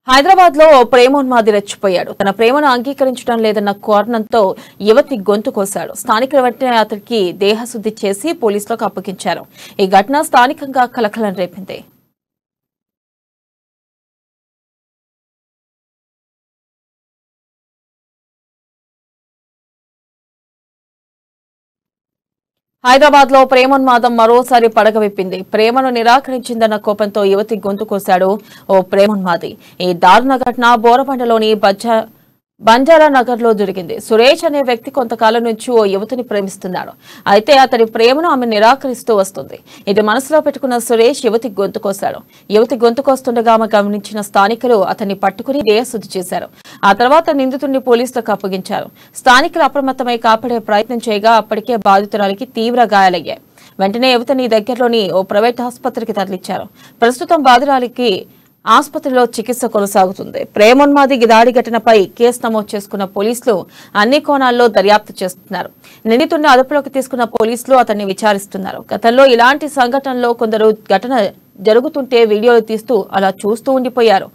హైదరాబాద్ లో ఓ ప్రేమోన్మాది రెచ్చిపోయాడు. తన ప్రేమను అంగీకరించడం లేదన్న కారణంతో యువతి గొంతు కోశాడు. స్థానికుల వెంటనే అతడికి దేహశుద్ధి చేసి పోలీసులకు అప్పగించారు. ఈ ఘటన స్థానికంగా కలకలం రేపింది. హైదరాబాద్ లో ప్రేమోన్మాదం మరోసారి పడగవిప్పింది. ప్రేమను నిరాకరించిందన్న కోపంతో యువతి గొంతు కోశాడు ఓ ప్రేమోన్మాది. ఈ దారుణ ఘటన బోరబండలోని బంజారా నగర్ లో జరిగింది. సురేష్ అనే వ్యక్తి కొంతకాలం నుంచి ఓ యువతిని ప్రేమిస్తున్నాడు. అయితే అతడి ప్రేమను ఆమె నిరాకరిస్తూ వస్తుంది. ఇది మనసులో పెట్టుకున్న సురేష్ యువతి గొంతు కోశాడు. యువతి గొంతు కోస్తుండగా ఆమె గమనించిన స్థానికులు అతన్ని పట్టుకుని దేహశుద్ధి చేశారు. ఆ తర్వాత నిందితుడిని పోలీసులకు అప్పగించారు. స్థానికులు అప్రమత్తమై కాపాడే ప్రయత్నం చేయగా అప్పటికే బాధితురాలికి తీవ్ర గాయాలయ్యాయి. వెంటనే యువతిని దగ్గరలోని ఓ ప్రైవేట్ ఆసుపత్రికి తరలించారు. ప్రస్తుతం బాధితురాలికి ఆసుపత్రిలో చికిత్స కొనసాగుతుంది. ప్రేమోన్మాది దాడి ఘటనపై కేసు నమోదు చేసుకున్న పోలీసులు అన్ని కోణాల్లో దర్యాప్తు చేస్తున్నారు. నిందితుడిని అదుపులోకి తీసుకున్న పోలీసులు అతన్ని విచారిస్తున్నారు. గతంలో ఇలాంటి సంఘటనలో కొందరు ఘటన జరుగుతుంటే వీడియోలు తీస్తూ అలా చూస్తూ ఉండిపోయారు.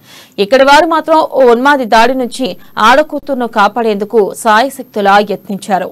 ఇక్కడి వారు మాత్రం ఓ ఉన్మాది దాడి నుంచి ఆడకూతురును కాపాడేందుకు సాయశక్తులా యత్నించారు.